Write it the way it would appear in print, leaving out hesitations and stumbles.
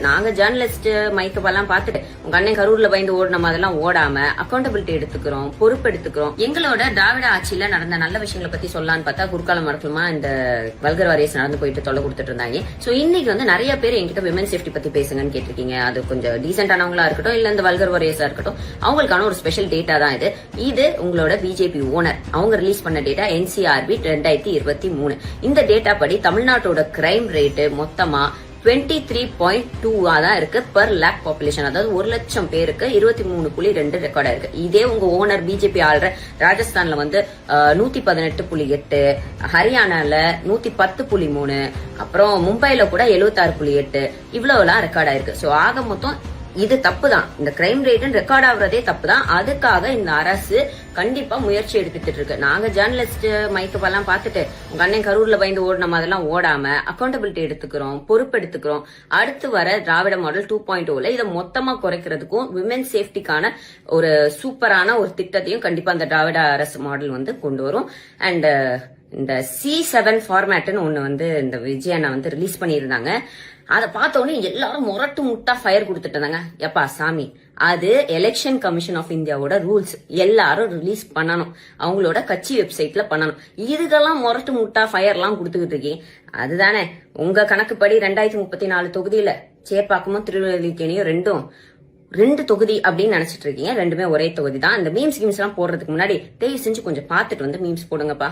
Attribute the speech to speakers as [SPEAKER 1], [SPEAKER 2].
[SPEAKER 1] நாங்க ஜேர்னலிஸ்ட் மைக்கப்பெல்லாம் பார்த்துட்டு உங்க அண்ணன் கரூர்ல பயந்து ஓடணும் அதெல்லாம் ஓடாம அக்கௌண்டபிலிட்டி எடுத்துக்கிறோம், பொறுப்பு எடுத்துக்கிறோம். எங்களோட திராவிட ஆட்சியில நடந்த நல்ல விஷயங்களை பத்தி சொல்லலான்னு பார்த்தா குறுக்கால மரத்துலமா இந்த வல்கர் வாரியஸ் நடந்து போயிட்டு தொலை கொடுத்துட்டு இருந்தாங்க. சோ இன்னைக்கு வந்து நிறைய பேர் என்கிட்ட விமன் சேஃப்டி பத்தி பேசுங்கன்னு கேட்டிருக்கீங்க. அது கொஞ்சம் டீசென்டானவங்களா இருக்கட்டும், இல்ல இந்த வல்கர் வாரியஸா இருக்கட்டும், அவங்களுக்கான ஒரு ஸ்பெஷல் டேட்டா தான் இது உங்களோட பிஜேபி ஓனர் அவங்க ரிலீஸ் பண்ண டேட்டா NCRB 2023. இந்த டேட்டா படி தமிழ்நாட்டோட கிரைம் ரேட் மொத்தமா 23.2 தான் இருக்கு பர் லேக் பாப்புலேஷன். அதாவது 1 லட்சம் பேருக்கு 23.2 ரெக்கார்டா இருக்கு. இதே உங்க ஓனர் பிஜேபி ஆள்ற ராஜஸ்தான்ல வந்து 118.8, ஹரியானால 110.3, அப்புறம் மும்பைல கூட 76.8 இவ்வளவுலாம் ரெக்கார்ட் ஆயிருக்கு. சோ ஆக மொத்தம் இது தப்பு தான். இந்த கிரைம் ரேட் ரெக்கார்ட் ஆகுறதே தப்பு தான். அதுக்காக இந்த அரசு கண்டிப்பா முயற்சி எடுத்துட்டு இருக்கு. நாங்க ஜேர்னலிஸ்ட் மைக்கப்பெல்லாம் பார்த்துட்டு உங்க அண்ணன் கரூர்ல பயந்து ஓடணும் அதெல்லாம் ஓடாம அக்கௌண்டபிலிட்டி எடுத்துக்கிறோம், பொறுப்பு எடுத்துக்கிறோம். அடுத்து வர திராவிட மாடல் 2.0ல இதை மொத்தமா குறைக்கிறதுக்கும் விமன் சேஃப்டிக்கான ஒரு சூப்பரான ஒரு திட்டத்தையும் கண்டிப்பா அந்த திராவிட அரசு மாடல் வந்து கொண்டு வரும். அண்ட் இந்த C7 ஃபார்மேட்னு ஒண்ணு வந்து இந்த விஜய் அண்ணா வந்து ரிலீஸ் பண்ணியிருந்தாங்க. அதை பார்த்த உடனே எல்லாரும் முரட்டு முட்டா ஃபயர் கொடுத்துட்டு இருந்தாங்க. எப்பா சாமி, அது எலெக்ஷன் கமிஷன் ஆஃப் இந்தியாவோட ரூல்ஸ். எல்லாரும் ரிலீஸ் பண்ணணும், அவங்களோட கட்சி வெப்சைட்ல பண்ணணும். இதுக்கெல்லாம் முரட்டு முட்டா ஃபயர் எல்லாம் கொடுத்துக்கிட்டு இருக்கீங்க. அதுதானே உங்க கணக்குப்படி 2034 தொகுதியில சேப்பாக்கமும் திருவல்லிக்கேணியும் ரெண்டு தொகுதி அப்படின்னு நினைச்சிட்டு இருக்கீங்க. ரெண்டுமே ஒரே தொகுதி தான். இந்த மீம்ஸ் எல்லாம் போடுறதுக்கு முன்னாடி தயவு செஞ்சு கொஞ்சம் பார்த்துட்டு வந்து மீம்ஸ் போடுங்கப்பா.